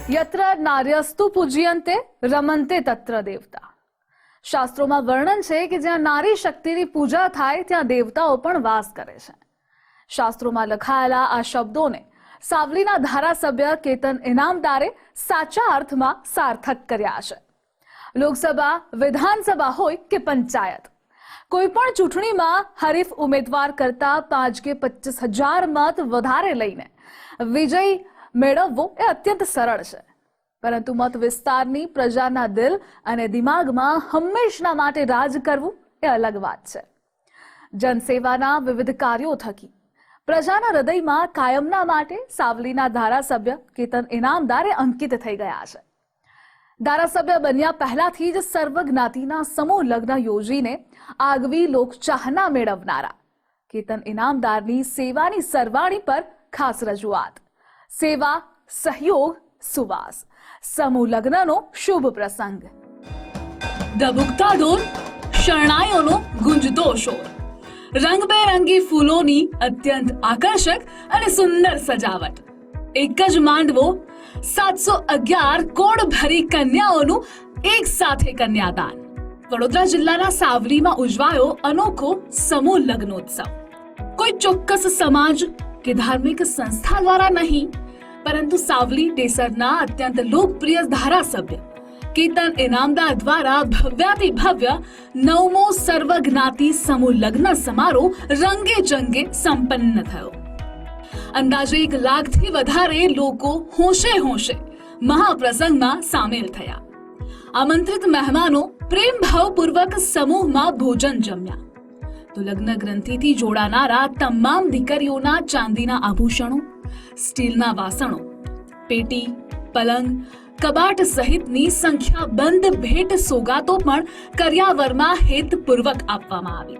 यत्र नार्यस्तु पूज्यन्ते रमन्ते तत्र देवता। શાસ્ત્રોમાં વર્ણન છે કે જ્યાં નારી શક્તિની પૂજા થાય ત્યાં દેવતાઓ પણ વાસ કરે છે। શાસ્ત્રોમાં લખાયેલા આ શબ્દોને સાવલીના ધારાસભ્ય કેતન ઇનામદારે સાચા અર્થમાં સાર્થક કર્યા છે। લોકસભા, વિધાનસભા હોય કે પંચાયત, કોઈ પણ ચૂંટણીમાં હરીફ ઉમેદવાર કરતા 5 કે 25,000 મત વધારે લઈને વિજય મેળવવો એ અત્યંત સરળ છે, પરંતુ મત વિસ્તારની પ્રજાના દિલ અને દિમાગમાં હંમેશના માટે રાજ કરવું એ અલગ વાત છે। જનસેવાના વિવિધ કાર્યો થકી પ્રજાના હૃદયમાં કાયમના માટે સાવલીના ધારાસભ્ય કેતન ઇનામદારે અંકિત થઈ ગયા છે। ધારાસભ્ય બન્યા પહેલાથી જ સર્વ જ્ઞાતિના સમૂહ લગ્ન યોજીને આગવી લોકચાહના મેળવનારા કેતન ઇનામદારની સેવાની સરવાણી પર ખાસ રજૂઆત। સેવા, સહયોગ, સુવાસ, સમૂહ લગ્નનો શુભ પ્રસંગ। ધબુકતા ઢોલ, શરણાઈઓનો ગુંજતો શોર, રંગબેરંગી ફૂલોની અત્યંત આકર્ષક અને સુંદર સજાવટ, એક જ માંડવો, 711 કોડ ભરી કન્યાઓનું એક સાથે કન્યાદાન। વડોદરા જિલ્લાના સાવલીમાં ઉજવાયો અનોખો સમૂહ લગ્નોત્સવ। કોઈ ચોક્કસ સમાજ કે ધાર્મિક સંસ્થા દ્વારા નહીં, પરંતુ સાવલી ટેસરના અત્યંત લોકપ્રિય ધારાસભ્ય કેતન ઇનામદાર દ્વારા ભવ્યાતિ ભવ્ય 9મો સર્વજ્ઞાતિ સમૂહ લગ્ન સમારોહ રંગે ચંગે સંપન્ન થયો। અંદાજે 1 લાખથી વધારે લોકો હોંશે હોંશે મહાપ્રસંગમાં સામેલ થયા। આમંત્રિત મહેમાનો પ્રેમભાવપૂર્વક સમૂહમાં ભોજન જમ્યા તો લગ્ન ગ્રંથિથી જોડાનારા તમામ દીકરીઓના ચાંદીના આભૂષણો, સ્ટીલના વાસણો, પેટી, પલંગ, કબાટ સહિતની સંખ્યાબંધ ભેટ સોગાતો પણ કરિયાવરમાં હેતપૂર્વક આપવામાં આવી।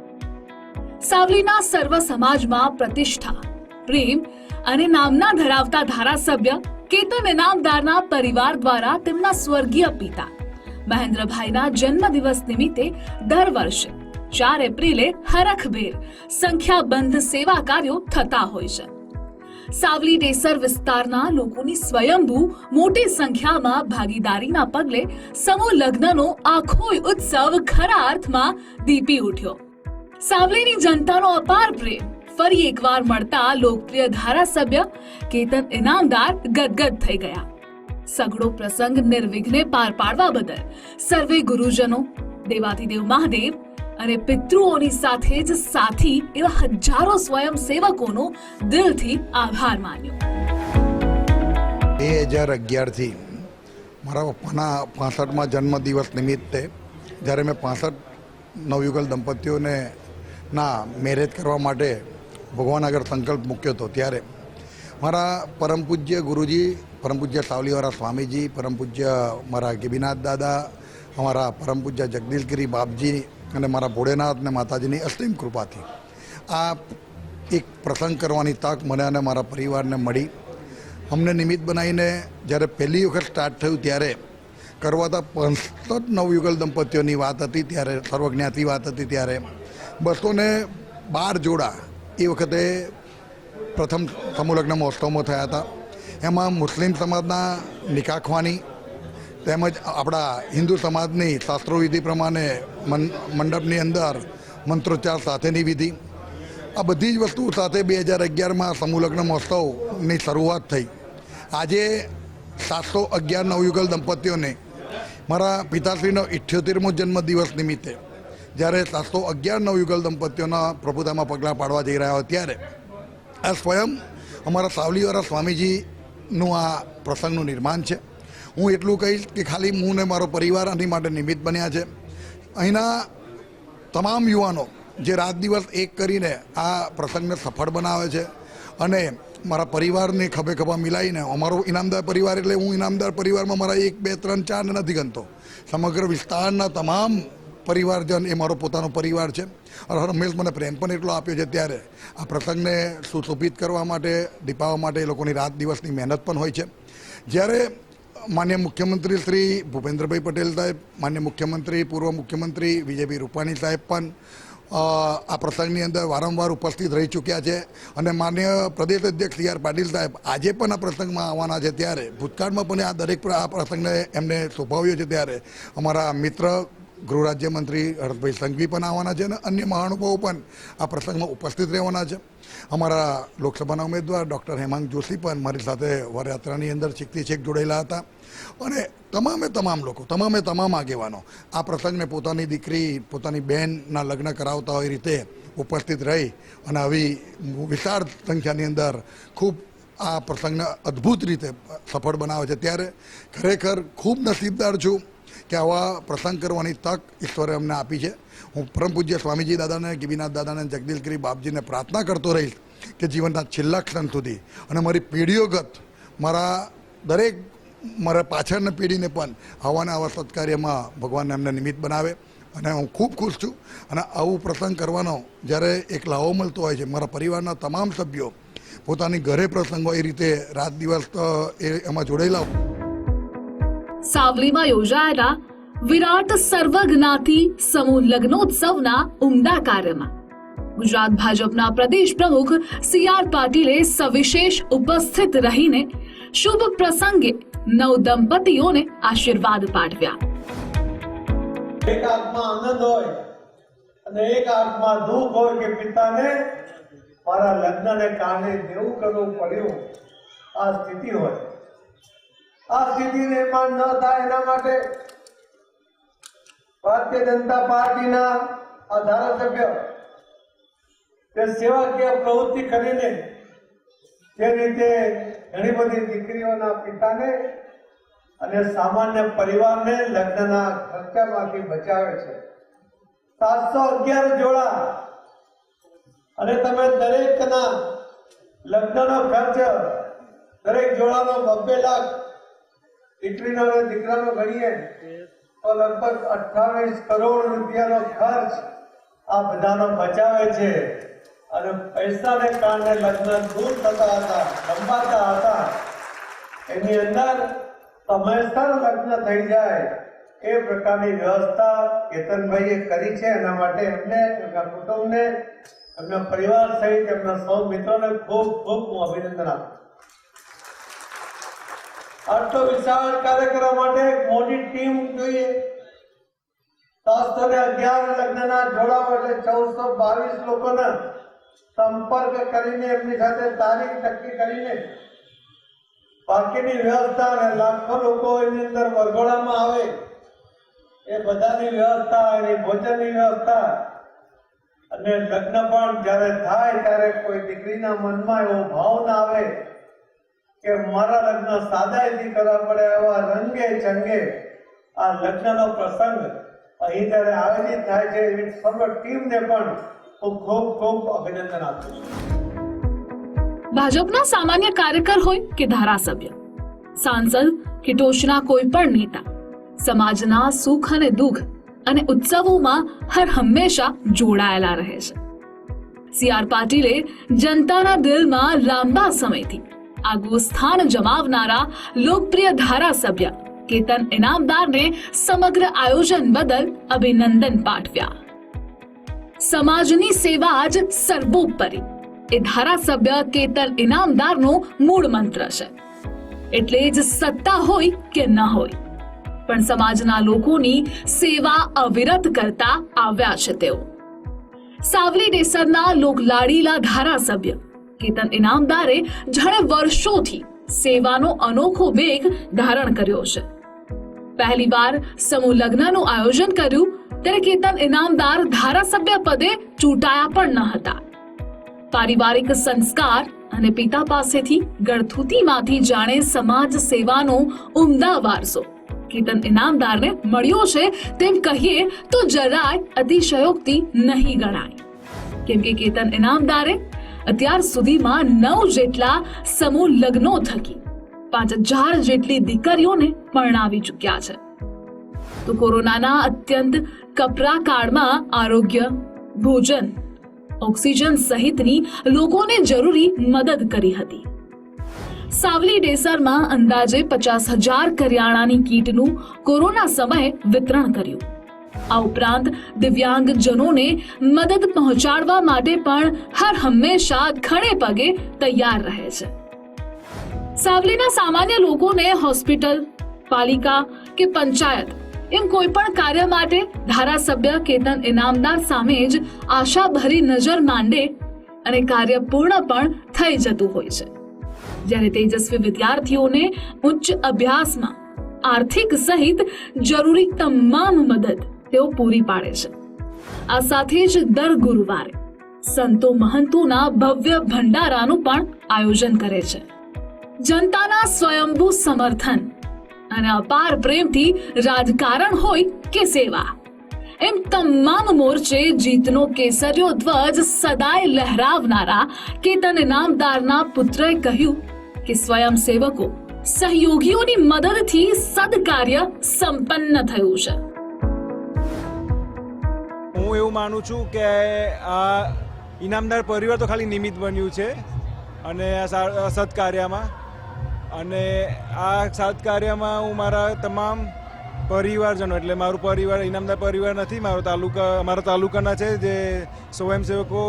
સાવલીના સર્વ સમાજમાં પ્રતિષ્ઠા, પ્રેમ અને નામના ધરાવતા ધારાસભ્ય કેતન ઇનામદારના પરિવાર દ્વારા તેમના સ્વર્ગીય પિતા મહેન્દ્રભાઈના જન્મદિવસ નિમિત્તે દર વર્ષે 4 એપ્રિલે હરખભેર સંખ્યાબંધ સેવા કાર્યો થતા હોય છે। સાવલી ટેસર વિસ્તારના લોકોની સ્વયંભૂ મોટી સંખ્યામાં ભાગીદારીના પગલે સમૂહ લગ્નનો આખો ઉત્સવ ખરા અર્થમાં દીપી ઉઠ્યો। સાવલીની જનતાનો અપાર પ્રેમ ફરી એકવાર મળતા લોકપ્રિય ધારાસભ્ય કેતન ઇનામદાર ગદગદ થઈ ગયા। સઘળો પ્રસંગ નિર્વિઘ્ને પાર પાડવા બદલ સર્વે ગુરુજનો, દેવાધિદેવ મહાદેવ અને પિતૃઓની સાથે જ સાથી એવા હજારો સ્વયંસેવકોનો દિલથી આભાર માન્યો। 2011 થી મારા પપ્પાના 65મા જન્મદિવસ નિમિત્તે જ્યારે મેં 65 નવયુગલ દંપતીઓને મેરેજ કરવા માટે ભગવાન આગળ સંકલ્પ મૂક્યો હતો, ત્યારે મારા પરમ પૂજ્ય ગુરુજી, પરમ પૂજ્ય સાવલીવાળા સ્વામીજી, પરમ પૂજ્ય મારા ગેબીનાથ દાદા, અમારા પરમ પૂજ્ય જગદીશગીરી બાપજી અને મારા ભોળેનાથ અને માતાજીની અસીમ કૃપાથી આ એક પ્રસંગ કરવાની તક મને અને મારા પરિવારને મળી। અમને નિમિત્ત બનાવીને જ્યારે પહેલી વખત સ્ટાર્ટ થયું ત્યારે કરવાતા 65 નવયુગલ દંપતીઓની વાત હતી, ત્યારે સર્વજ્ઞાતિ વાત હતી, ત્યારે 212 જોડા એ વખતે પ્રથમ સમૂહ લગ્ન મહોત્સવમાં થયા હતા। એમાં મુસ્લિમ સમાજના નિકાખવાની તેમજ આપણા હિન્દુ સમાજની શાસ્ત્રોવિધિ પ્રમાણે મંડપની અંદર મંત્રોચ્ચાર સાથેની વિધિ, આ બધી જ વસ્તુઓ સાથે 2011માં સમૂહ લગ્ન મહોત્સવની શરૂઆત થઈ। આજે 711 નવયુગલ દંપતીઓને મારા પિતાશ્રીનો 78મો જન્મદિવસ નિમિત્તે જ્યારે 711 નવયુગલ દંપતીઓના પ્રભુતામાં પગલાં પાડવા જઈ રહ્યા હોય ત્યારે આ સ્વયં અમારા સાવલીવાળા સ્વામીજીનું આ પ્રસંગનું નિર્માણ છે। હું એટલું કહીશ કે ખાલી હું ને મારો પરિવાર આની માટે નિમિત્ત બન્યા છે। અહીંના તમામ યુવાનો જે રાત દિવસ એક કરીને આ પ્રસંગને સફળ બનાવે છે અને મારા પરિવારને ખભે ખભા મિલાવીને, અમારો ઇનામદાર પરિવાર એટલે હું ઇનામદાર પરિવારમાં મારા 1, 2, 3, 4 નથી ગણતો, સમગ્ર વિસ્તારના તમામ પરિવારજન એ મારો પોતાનો પરિવાર છે અને હંમેશ મને પ્રેમ પણ એટલો આપ્યો છે। ત્યારે આ પ્રસંગને સુશોભિત કરવા માટે, દીપાવવા માટે એ લોકોની રાત દિવસની મહેનત પણ હોય છે। જ્યારે માન્ય મુખ્યમંત્રી શ્રી ભૂપેન્દ્રભાઈ પટેલ સાહેબ, માન્ય મુખ્યમંત્રી, પૂર્વ મુખ્યમંત્રી વિજયભાઈ રૂપાણી સાહેબ પણ આ પ્રસંગની અંદર વારંવાર ઉપસ્થિત રહી ચૂક્યા છે અને માનનીય પ્રદેશ અધ્યક્ષ સી આર પાટીલ સાહેબ આજે પણ આ પ્રસંગમાં આવવાના છે. ત્યારે ભૂતકાળમાં પણ આ દરેક આ પ્રસંગને એમને શોભાવ્યો છે. ત્યારે અમારા મિત્ર ગૃહ રાજ્યમંત્રી હર્ષભાઈ સંઘવી પણ આવવાના છે અને અન્ય મહાનુભાવો પણ આ પ્રસંગમાં ઉપસ્થિત રહેવાના છે. અમારા લોકસભાના ઉમેદવાર ડૉક્ટર હેમાંગ જોશી પણ મારી સાથે વરયાત્રાની અંદર છેકથી છેક જોડાયેલા હતા અને તમામ લોકો તમામ આગેવાનો આ પ્રસંગને પોતાની દીકરી પોતાની બહેનના લગ્ન કરાવતા હોય રીતે ઉપસ્થિત રહી અને આવી વિશાળ સંખ્યાની અંદર ખૂબ આ પ્રસંગને અદ્ભુત રીતે સફળ બનાવે છે. ત્યારે ખરેખર ખૂબ નસીબદાર છું કે આવા પ્રસંગ કરવાની તક ઈશ્વરે અમને આપી છે. હું પરમ પૂજ્ય સ્વામીજી દાદાને, ગિરિનાથ દાદાને, જગદીશગીરી બાપજીને પ્રાર્થના કરતો રહીશ કે જીવનના છેલ્લા ક્ષણ સુધી અને મારી પેઢીઓગત મારા પાછળની પેઢીને પણ આવાના આવા સત્કાર્યમાં ભગવાન એમને નિમિત્ત બનાવે અને હું ખૂબ ખુશ છું. અને આવું પ્રસંગ કરવાનો જ્યારે એક લાવો મળતો હોય છે, મારા પરિવારના તમામ સભ્યો પોતાની ઘરે પ્રસંગ હોય એ રીતે રાત દિવસ એમાં જોડાયેલા. સાવલીમાં યોજાયેલા વિરાટ સર્વજ્ઞાતિ સમૂહ લગ્નોત્સવના ઉમદા કાર્યમાં ગુજરાત ભાજપના પ્રદેશ પ્રમુખ સી આર પાટીલે સવિશેષ ઉપસ્થિત રહીને શુભ પ્રસંગે નવ દંપતીઓને આશીર્વાદ પાઠવ્યા. એક હાથમાં આનંદ હોય અને એક હાથમાં દુઃખ હોય કે પિતાને મારા લગ્નને કારણે દેવું કરવું પડ્યું, આ સ્થિતિ હોય. આ સ્થિતિ નિર્માણ ન થાય એના માટે ભારતીય જનતા પાર્ટીના આ ધારાસભ્ય તે સેવાકીય પ્રવૃત્તિ કરીને જે રીતે ઘણી બધી દીકરીઓના પિતાને અને સામાન્ય પરિવારને લગ્નના ખર્ચામાંથી બચાવે છે. 711 જોડા અને તમે દરેકના લગ્નનો ખર્ચ દરેક જોડાનો 2 લાખ દીકરીનો અને દીકરાનો ગણીએ તો લગભગ 28 કરોડ રૂપિયાનો ખર્ચ આ બધાનો બચાવે છે. અને પૈસાને કારણે લગ્ન દૂર થતા હતા, લંબાતા હતા, એની અંદર સમયસર લગ્ન થઈ જાય એ પ્રકારની વ્યવસ્થા કેતનભાઈએ કરી છે. એના માટે એમને, એમના કુટુંબને, એમના પરિવાર સહિત એમના સૌ મિત્રોને ખૂબ ખૂબ હું અભિનંદન આપું. આટલો વિશાળ કાર્યક્રમ માટે એક મોટી ટીમ જોઈએ. 711 લગ્નના જોડાઓ એટલે 1422 લોકોના સંપર્ક કરીને એમની સાથે તારીખ નક્કી કરીને બાકીની વ્યવસ્થા અને લાખો લોકો એની અંદર વરઘોડામાં આવે એ બધાની વ્યવસ્થા, એની ભોજનની વ્યવસ્થા અને લગ્ન પણ જ્યારે થાય ત્યારે કોઈ દીકરીના મનમાં એવો ભાવ ના આવે કે મારા લગ્ન સાદાઈથી કરવા પડે. એવા રંગે ચંગે આ લગ્નનો પ્રસંગ અહીં જ્યારે આયોજિત થાય છે એવી સર્વ ટીમને પણ હું ખૂબ ખૂબ અભિનંદન આપું છું. ભાજપના સામાન્ય કાર્યકર હોય કે ધારાસભ્ય, સાંસદ કે ટોચના કોઈ પણ નેતા સમાજના સુખ અને દુઃખ અને ઉત્સવોમાં હર હંમેશા જોડાયેલા રહે છે. સી આર પાટીલે જનતાના દિલમાં લાંબા સમયથી આગવું સ્થાન જમાવનારા લોકપ્રિય ધારાસભ્ય કેતન ઇનામદારને સમગ્ર આયોજન બદલ અભિનંદન પાઠવ્યા. સમાજની સેવા જ સર્વોપરી એ ધારાસભ્ય કેતન ઇનામદારનો મૂળ મંત્ર છે. એટલે જ સત્તા હોય કે ન હોય પણ સમાજના લોકોની સેવા અવિરત કરતા આવ્યા છે તેઓ. સાવલી ડેસરના લોકલાડીલા ધારાસભ્ય કેતન ઇનામદારે જાણે વર્ષોથી સેવાનો અનોખો વેગ ધારણ કર્યો છે. પહેલીવાર સમૂહ લગ્નનું આયોજન કર્યું ત્યારે કેતન ઇનામદાર ધારાસભ્ય પદે ચૂંટાયા પણ ન હતા. પારિવારિક સંસ્કાર અને પિતા પાસેથી ગળથૂતીમાંથી જાણે સમાજ સેવાનો ઉમદા વારસો કેતન ઇનામદારને મળ્યો છે તેમ કહીએ તો જરાય અતિશયોક્તિ નહીં ગણાય. કેમ કે કેતન ઇનામદારે અત્યાર સુધીમાં 9 જેટલા સમૂહ લગ્નો થકી 5000 જેટલી દીકરીઓને પરણાવી ચૂક્યા છે. તો કોરોનાના અત્યંત કપરા કાળમાં આરોગ્ય, ભોજન, ઓક્સિજન સહિતની લોકોને જરૂરી મદદ કરી હતી. સાવલી ડેસરમાં અંદાજે 50,000 કરિયાણાની કીટનું કોરોના સમયે વિતરણ કર્યું. આ ઉપરાંત દિવ્યાંગજનોને મદદ પહોંચાડવા માટે પણ હર હંમેશા ખડે પગે તૈયાર રહે છે. સાવલીના સામાન્ય લોકોને હોસ્પિટલ, પાલિકા કે પંચાયત એમ કોઈ પણ કાર્ય માટે ધારાસભ્ય કેતન ઇનામદાર સામે જ આશાભરી નજર માંડે અને કાર્ય પૂર્ણ પણ થઈ જતું હોય છે. જ્યારે તેજસ્વી વિદ્યાર્થીઓને ઉચ્ચ અભ્યાસમાં આર્થિક સહિત જરૂરી તમામ મદદ તેઓ પૂરી પાડે છે. આ સાથે જ દર ગુરુવારે સંતો મહંતોના ભવ્ય ભંડારાનું પણ આયોજન કરે છે. જનતાના સ્વયંભૂ સમર્થન અને અપાર પ્રેમથી રાજકારણ હોય કે સેવા એમ તમામ મોરચે જીતનો કેસરીયો ધ્વજ સદાય લહેરાવનારા કેતન ઇનામદારના પુત્રએ કહ્યું કે સ્વયંસેવકો સહયોગીઓની મદદથી સદકાર્ય સંપન્ન થયું છે. હું એવું માનું છું કે આ ઇનામદાર પરિવાર તો ખાલી નિમિત્ત બન્યું છે અને આ સત્કાર્યમાં, અને આ સત્કાર્યમાં હું મારા તમામ પરિવારજનો, એટલે મારું પરિવાર ઇનામદાર પરિવાર નથી, અમારા તાલુકાના છે જે સ્વયંસેવકો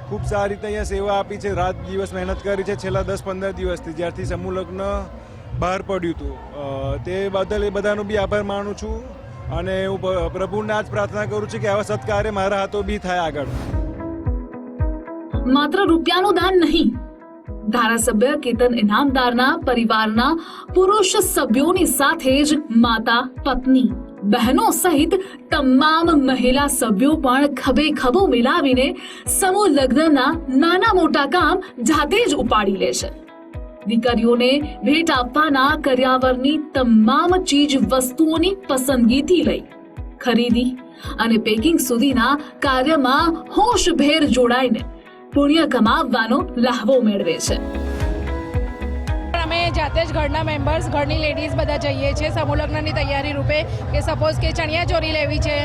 ખૂબ સારી રીતે અહીંયા સેવા આપી છે, રાત દિવસ મહેનત કરી છે છેલ્લા 10-15 દિવસથી જ્યારથી સમૂહ લગ્ન બહાર પડ્યું હતું. તે બદલ એ બધાનો બી આભાર માનું છું અને હું પ્રભુને આ જ પ્રાર્થના કરું છું કે આવા સત્કાર્ય મારા હાથો બી થાય આગળ. માત્ર રૂપિયાનું દાન નહીં, ધારાસભ્ય કેતન ઇનામદારના પરિવારના પુરુષ સભ્યોની સાથે જ માતા, પત્ની, બહેનો સહિત તમામ મહિલા સભ્યો પણ ખભે ખભો મિલાવીને સમૂહ લગ્નના નાના મોટા કામ જાતે જ ઉપાડી લે છે. દીકરીઓને ભેટ આપવાના કર્યાવરની તમામ ચીજ વસ્તુઓની પસંદગીથી લઈ ખરીદી અને પેકિંગ સુધીના કાર્યમાં હોશભેર જોડાઈને પુણ્ય કમાવવાનો લહાવો મેળવે છે. અમે જાતે જ ઘરના મેમ્બર્સ, ઘરની લેડીઝ બધા જઈએ છીએ સમૂહ લગ્નની તૈયારી રૂપે, કે સપોઝ કે ચણિયા ચોરી લેવી છે,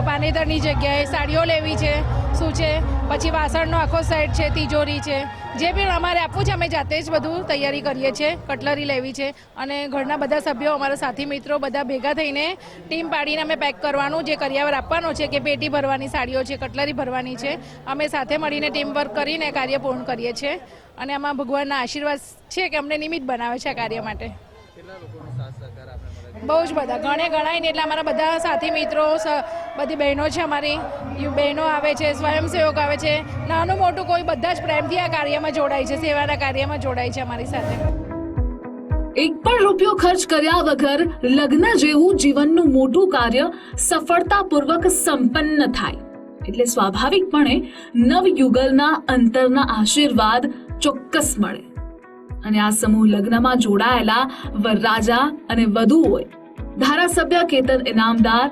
પાનેતરની જગ્યાએ સાડીઓ લેવી છે, શું છે, પછી વાસણનો આખો સેટ છે, તિજોરી છે, જે બી અમારે આપવું છે અમે જાતે જ બધું તૈયારી કરીએ છીએ. કટલરી લેવી છે અને ઘરના બધા સભ્યો, અમારા સાથી મિત્રો બધા ભેગા થઈને ટીમ પાડીને અમે પેક કરવાનું, જે કરિયાવર આપવાનો છે કે પેટી ભરવાની સાડીઓ છે, કટલરી ભરવાની છે, અમે સાથે મળીને ટીમ વર્ક કરીને કાર્ય પૂર્ણ કરીએ છીએ. અને આમાં ભગવાનના આશીર્વાદ છે કે અમને નિમિત્ત બનાવે છે આ કાર્ય માટે. બહુ જ બધા, ગણાય ને એટલે અમારા બધા સાથી મિત્રો, બધી બહેનો છે, અમારી બહેનો આવે છે, સ્વયંસેવક આવે છે, નાનું મોટું કોઈ બધા જ પ્રેમથી આ કાર્યમાં જોડાય છે, સેવાના કાર્યમાં જોડાય છે અમારી સાથે. એક પણ રૂપિયો ખર્ચ કર્યા વગર લગ્ન જેવું જીવનનું મોટું કાર્ય સફળતાપૂર્વક સંપન્ન થાય એટલે સ્વાભાવિકપણે નવયુગલના અંતરના આશીર્વાદ ચોક્કસ મળે. અને આ સમૂહ લગ્નમાં જોડાયેલા વરરાજા અને વધુઓએ ધારાસભ્ય કેતન ઇનામદાર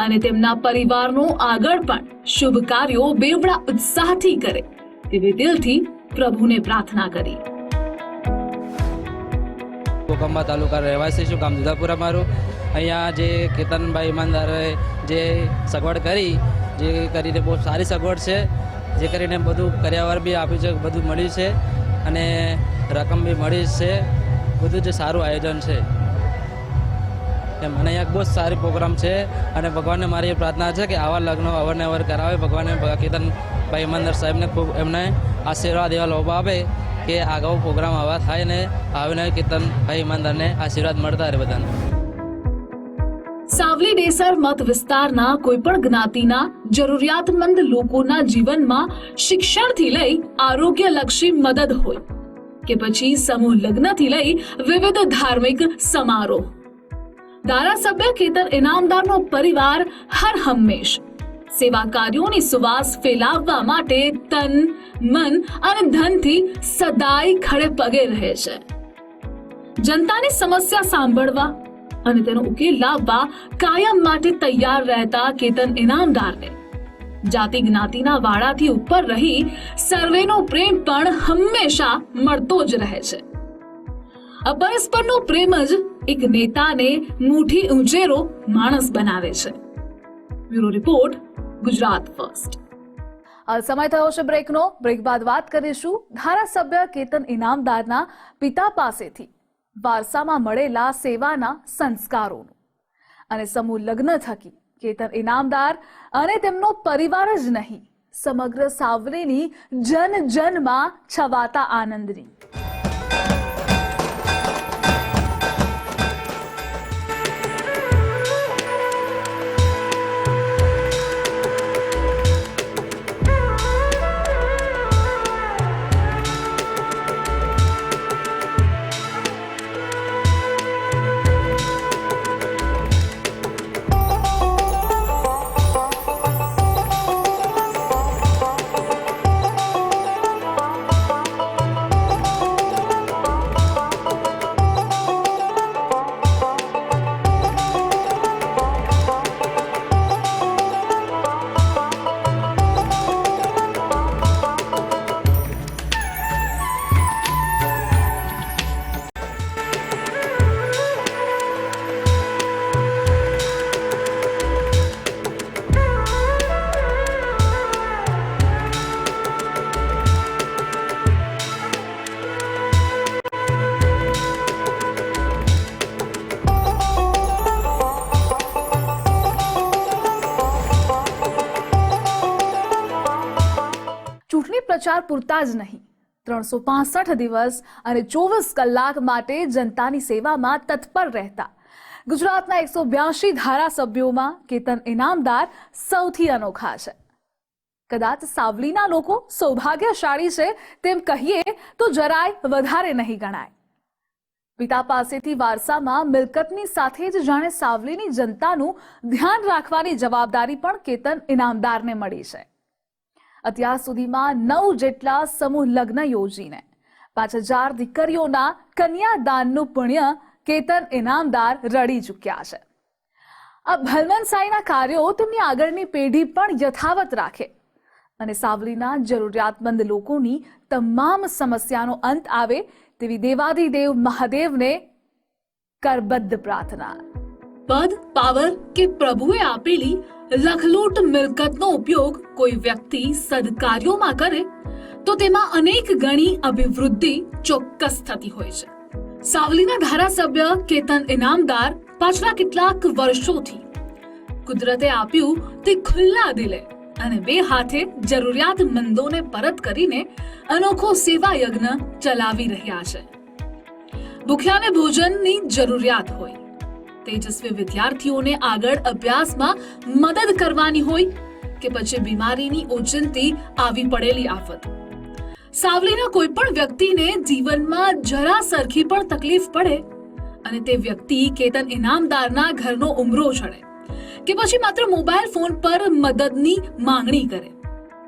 અને તેમના પરિવારનો આગળ પણ શુભ કાર્યો બેવડા ઉત્સાહથી કરે તેવી દિલથી પ્રભુને પ્રાર્થના કરી. કોકંબા તાલુકા રહેવાસી છું, ગામ દુધાપુરા મારું. અહીંયા જે કેતનભાઈ ઇમાનદારે જે સગવડ કરી, જે કરીને બહુ સારી સગવડ છે, જે કરીને બધું કર્યાવર બી આપ્યું છે, બધું મળ્યું છે અને રકમ બી મળી છે, બધું જે સારું આયોજન છે. એમ અને અહીંયા બહુ સારી પ્રોગ્રામ છે અને ભગવાનને મારી પ્રાર્થના છે કે આવા લગ્નો અવારનવાર કરાવે. ભગવાને કેતનભાઈ ઇમાનદાર સાહેબને ખૂબ એમને આશીર્વાદ એવા લોભ આપે કે આગળ પ્રોગ્રામ આવા થાય ને આવીને કેતનભાઈ ઇમાનદારને આશીર્વાદ મળતા રહે બધાને. સાવલી ડેસર મત વિસ્તારના કોઈ પણ જ્ઞાતિના જરૂરિયાતમંદ લોકોના જીવનમાં શિક્ષણથી લઈ આરોગ્યલક્ષી મદદ હોય કે પછી સમૂહ લગ્નથી લઈ વિવિધ ધાર્મિક સમારોહ, ધારાસભ્ય કેતન ઇનામદારનો પરિવાર હર હંમેશ સેવા કાર્યોની સુવાસ ફેલાવવા માટે તન, મન અને ધનથી સદાય ખડે પગે રહે છે. જનતાની સમસ્યા સાંભળવા અને તેનો ઉકેલ લાવવા કાયમ માટે તૈયાર રહેતા કેતન ઇનામદારને જાતિ જ્ઞાતિના વાડાથી ઉપર રહી સર્વેનો પ્રેમ પણ હંમેશા મળતો જ રહે છે. આ પરસ્પરનો પ્રેમ જ એક નેતાને મુઠ્ઠી ઊંચેરો માણસ બનાવે છે. Bureau report, Gujarat first. હાલ સમય થયો છે બ્રેકનો. બ્રેક બાદ વાત કરીશું ધારાસભ્ય કેતન ઇનામદારના પિતા પાસેથી વારસામાં મળેલા સેવાના સંસ્કારોનું અને સમૂહ લગ્ન થકી કેતન ઇનામદાર અને તેમનો પરિવાર જ નહીં, સમગ્ર સાવલીની જન જનમાં છવાતા આનંદની ચૂંટણી પ્રચાર પૂરતા જ નહીં, 365 દિવસ અને 24 કલાક માટે જનતાની સેવામાં તત્પર રહેતા ગુજરાતના 182 ધારાસભ્યોમાં કેતન ઇનામદાર સૌથી અનોખા છે. કદાચ સાવલીના લોકો સૌભાગ્યશાળી છે તેમ કહીએ તો જરાય વધારે નહીં ગણાય. પિતા પાસેથી વારસામાં મિલકતની સાથે જ જાણે સાવલીની જનતાનું ધ્યાન રાખવાની જવાબદારી પણ કેતન ઇનામદારને મળી છે. અત્યાર સુધીમાં 9 જેટલા સમૂહ લગ્ન યોજીને 5000 દીકરીઓના કન્યાદાનનું પુણ્ય કેતન ઇનામદાર રડી ચૂક્યા છે. આ ભલવનસાઈના કાર્યો તેમની આગળની પેઢી પણ યથાવત રાખે અને સાવલીના જરૂરિયાતમંદ લોકોની તમામ સમસ્યાનો અંત આવે તેવી દેવાધિદેવ મહાદેવને કરબદ્ધ પ્રાર્થના. પદ, પાવર કે પ્રભુએ આપેલી લખલૂટ મિલકતનો ઉપયોગ કોઈ વ્યક્તિ સદકાર્યોમાં કરે તો તેમાં અનેક ગણી અભિવૃદ્ધિ ચોક્કસ થતી હોય છે. સાવલીના ધારાસભ્ય કેતન ઇનામદાર પાછલા કેટલાક વર્ષોથી કુદરતે આપ્યું તે ખુલ્લા દિલે અને 2 હાથે જરૂરિયાતમંદોને પરત કરીને અનોખો સેવા યજ્ઞ ચલાવી રહ્યા છે. ભૂખ્યાને ભોજનની જરૂરિયાત હોય, તેજસ્વી વિદ્યાર્થીઓને આગળ અભ્યાસમાં મદદ કરવાની હોય કે પછી બીમારીની ઓચિંતી આવી પડેલી આફત, સાવલીના કોઈ પણ વ્યક્તિને જીવનમાં જરા સરખી પણ તકલીફ પડે અને તે વ્યક્તિ કેતન ઇનામદારના ઘરનો ઉમરો ચડે કે પછી માત્ર મોબાઈલ ફોન પર મદદની માંગણી કરે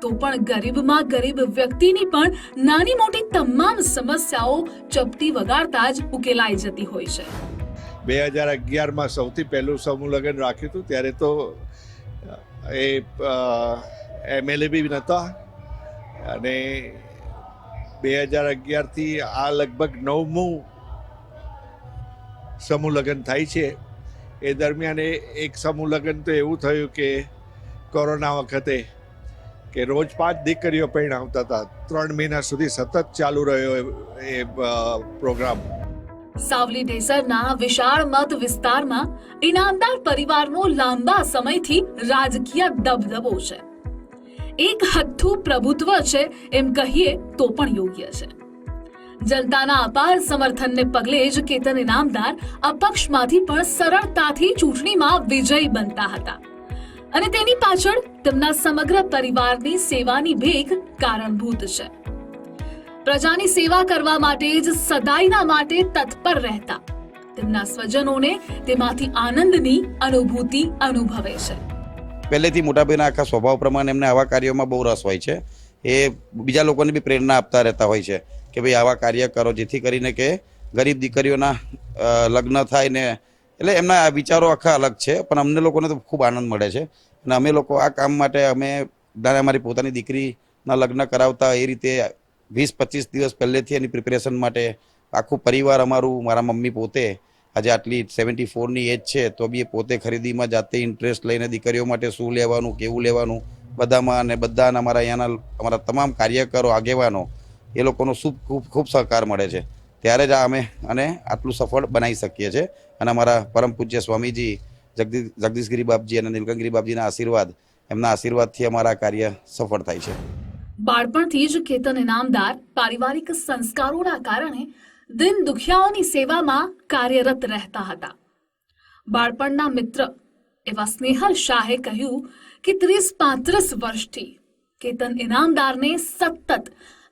તો પણ ગરીબમાં ગરીબ વ્યક્તિની પણ નાની મોટી તમામ સમસ્યાઓ ચપટી વગાડતા જ ઉકેલાઈ જતી હોય છે. 2011માં સૌથી પહેલું સમૂહ લગ્ન રાખ્યું હતું ત્યારે તો એ MLA બી નહોતા અને 2011થી આ લગભગ 9મું સમૂહ લગ્ન થાય છે. એ દરમિયાન એક સમૂહ લગ્ન તો એવું થયું કે કોરોના વખતે કે રોજ 5 દીકરીઓ પરણાવતા હતા. 3 મહિના સુધી સતત ચાલુ રહ્યો એ પ્રોગ્રામ. સાવલી ડેસરના વિશાળ મત વિસ્તારમાં ઇનામદાર પરિવારનો લાંબા સમયથી રાજકીય દબદબો છે. એક હથ્થું પ્રભુત્વ છે એમ કહીએ તો પણ યોગ્ય છે. જનતાના અપાર સમર્થનને પગલે જ કેતન ઇનામદાર અપક્ષમાંથી પણ સરળતાથી ચૂંટણીમાં વિજયી બનતા હતા અને તેની પાછળ તેમના સમગ્ર પરિવારની સેવાની ભેગ કારણભૂત છે. પ્રજાની સેવા કરવા માટે જ સદાયના માટે તત્પર રહેતા તેમના સ્વજનોને તેમાંથી આનંદની અનુભૂતિ અનુભવે છે. પહેલેથી મોટાભાઈના આખા સ્વભાવ પ્રમાણે એમને આવા કાર્યોમાં બહુ રસ હોય છે. એ બીજા લોકોને બી પ્રેરણા આપતા રહેતા હોય છે કે ભાઈ આવા કાર્ય કરો જેથી કરીને કે ગરીબ દીકરીઓના લગ્ન થાય ને, એટલે એમના વિચારો આખા અલગ છે પણ અમને લોકોને તો ખૂબ આનંદ મળે છે અને અમે લોકો આ કામ માટે અમે અમારી પોતાની દીકરીના લગ્ન કરાવતા એ રીતે 20-25 દિવસ પહેલેથી એની પ્રિપેરેશન માટે આખું પરિવાર અમારું, મારા મમ્મી પોતે આજે આટલી 74ની એજ છે તો બી પોતે ખરીદીમાં જાતે ઇન્ટરેસ્ટ લઈને દીકરીઓ માટે શું લેવાનું, કેવું લેવાનું બધામાં, અને બધાના અમારા તમામ કાર્યકરો, આગેવાનો એ લોકોનો ખૂબ સહકાર મળે છે. ત્યારે જ અમે અને આટલું સફળ બનાવી શકીએ છીએ. અને અમારા પરમ પૂજ્ય સ્વામીજી જગદીશગીરી બાપજી અને નીલકંઠગીરી બાપજીના એમના આશીર્વાદથી અમારા કાર્ય સફળ થાય છે. બાળપણથી જ કેતન ઇનામદાર પારિવારિક સંસ્કારોના કારણે દિન દુખિયાઓની સેવામાં કાર્યરત રહેતા હતા. બાળપણના મિત્ર એવા સ્નેહલ શાહે કહ્યું કે 30-35 વર્ષથી કેતન ઇનામદારને સતત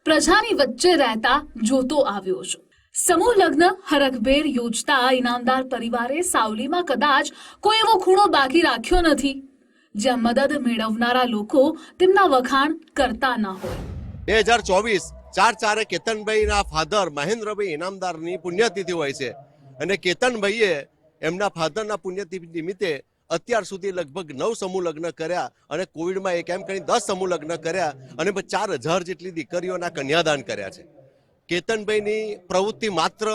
પ્રજાની વચ્ચે રહેતા જોતો આવ્યો છું. સમૂહ લગ્ન હરખભેર યોજતા ઇનામદાર પરિવારે સાવલીમાં કદાચ કોઈ એવો ખૂણો બાકી રાખ્યો નથી જ્યાં મદદ મેળવનારા લોકો તેમના વખાણ કરતા ન હોય. 2024 4/4 કેતનભાઈના ફાધર મહેન્દ્રભાઈ ઇનામદારની પુણ્યતિથિ હોય છે અને કેતનભાઈએ એમના ફાધરના પુણ્યતિથિ નિમિત્તે અત્યાર સુધી લગભગ 9 સમૂહ લગ્ન કર્યા અને કોવિડમાં એક એમ કરીને 10 સમૂહ લગ્ન કર્યા અને 4,000 જેટલી દીકરીઓના કન્યાદાન કર્યા છે. કેતનભાઈની પ્રવૃત્તિ માત્ર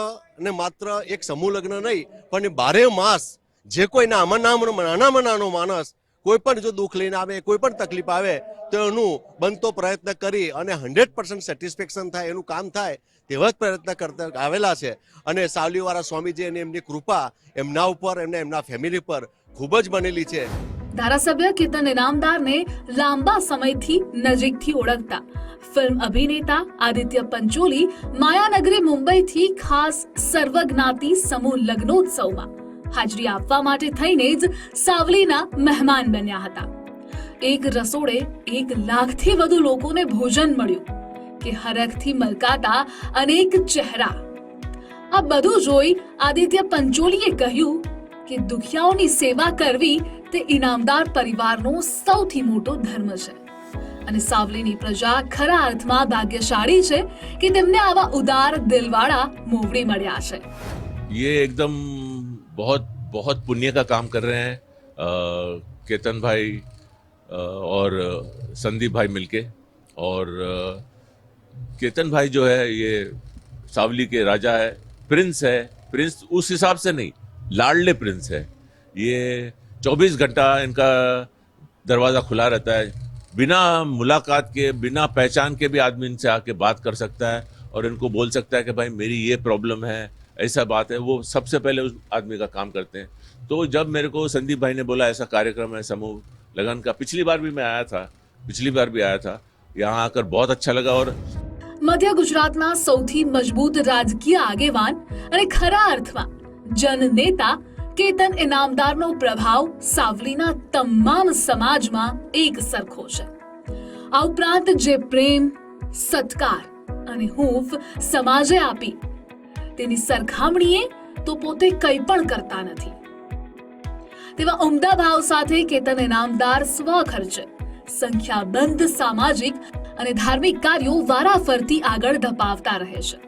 ને માત્ર એક સમૂહ લગ્ન નહીં પણ 12 માસ જે કોઈ નાનામાં નાનો માણસ કોઈ પણ જો દુઃખ લઈને આવે, કોઈ પણ તકલીફ આવે તો એનું બનતો પ્રયત્ન કરી અને 100% સેટિસ્ફેક્શન થાય એનું કામ થાય તેવા જ પ્રયત્ન કરતા આવેલા છે. અને સાવલીવાળા સ્વામીજી અને એમની કૃપા એમના ઉપર એમના ફેમિલી પર ખૂબ જ બનેલી છે. ધારાસભ્ય કેતન ઇનામદારને લાંબા સમયથી નજીકથી ઓળખતા ફિલ્મ અભિનેતા આદિત્ય પંચોલી માયાનગરી મુંબઈથી ખાસ સર્વજ્ઞાતિ સમૂહ લગ્નોત્સવમાં હાજરી આપવા માટે થઈને જ સાવલીના મહેમાન બન્યા હતા. એક રસોડે 1 લાખથી વધુ લોકોને ભોજન મળ્યું કે હરખથી મલકાતા અનેક ચહેરા. આ બધું જોઈ આદિત્ય પંચોલીએ કહ્યું કે દુખિયાઓની સેવા કરવી તે ઇનામદાર પરિવારનો સૌથી મોટો ધર્મ છે અને સાવલીની પ્રજા ખરા અર્થમાં ભાગ્યશાળી છે કે તેમને આવા ઉદાર દિલવાળા મોવડી મળ્યા છે. ये एकदम बहुत बहुत पुण्य का काम कर रहे हैं केतन भाई और संदीप भाई मिलके. और केतन भाई जो है ये सावली के राजा है, प्रिंस है. प्रिंस उस हिसाब से नहीं, लाडले प्रिंस है. ये 24 घंटा इनका दरवाज़ा खुला रहता है. बिना मुलाकात के, बिना पहचान के भी आदमी इनसे आके बात कर सकता है और इनको बोल सकता है कि भाई मेरी ये प्रॉब्लम है, ऐसा बात है. वो सबसे पहले उस आदमी का काम करते हैं. तो जब मेरे को संदीप भाई ने बोला ऐसा कार्यक्रम है समूह लगन का, पिछली बार भी आया था, यहाँ आकर बहुत अच्छा लगा. और મધ્ય ગુજરાતના સૌથી મજબૂત રાજકીય આગેવાન અને ખરા અર્થમાં જનનેતા કેતન ઇનામદારનો પ્રભાવ સાવલીના તમામ સમાજમાં એક સરખો છે. આ ઉપરાંત જે પ્રેમ, સત્કાર અને હૂંફ સમાજે આપી તેની સરખામણીએ તો પોતે કંઈ પણ કરતા નથી. તેવા ઉમદા ભાવ સાથે કેતન ઇનામદાર સ્વખર્ચે સંખ્યાબંધ સામાજિક અને ધાર્મિક કાર્યો વારાફરતી આગળ ધપાવતા રહે છે.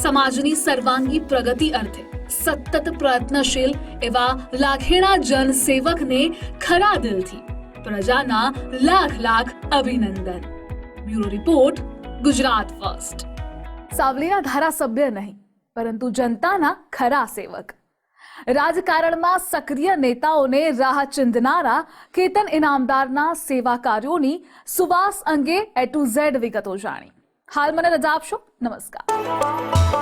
સમાજની સર્વાંગી પ્રગતિ અર્થે સતત પ્રયત્નશીલ એવા લાખેણા જનસેવકને ખરા દિલથી પ્રજાના લાખ અભિનંદન. Bureau report, Gujarat first. સાવલીના ધારાસભ્ય નહીં પરંતુ જનતાના ખરા સેવક, રાજકારણમાં સક્રિય નેતાઓને રાહ ચીંધનારા કેતન ઇનામદારના સેવા કાર્યોની સુવાસ અંગે A to Z વિગતો જાણી. હાલ મને રજા આપશો. નમસ્કાર.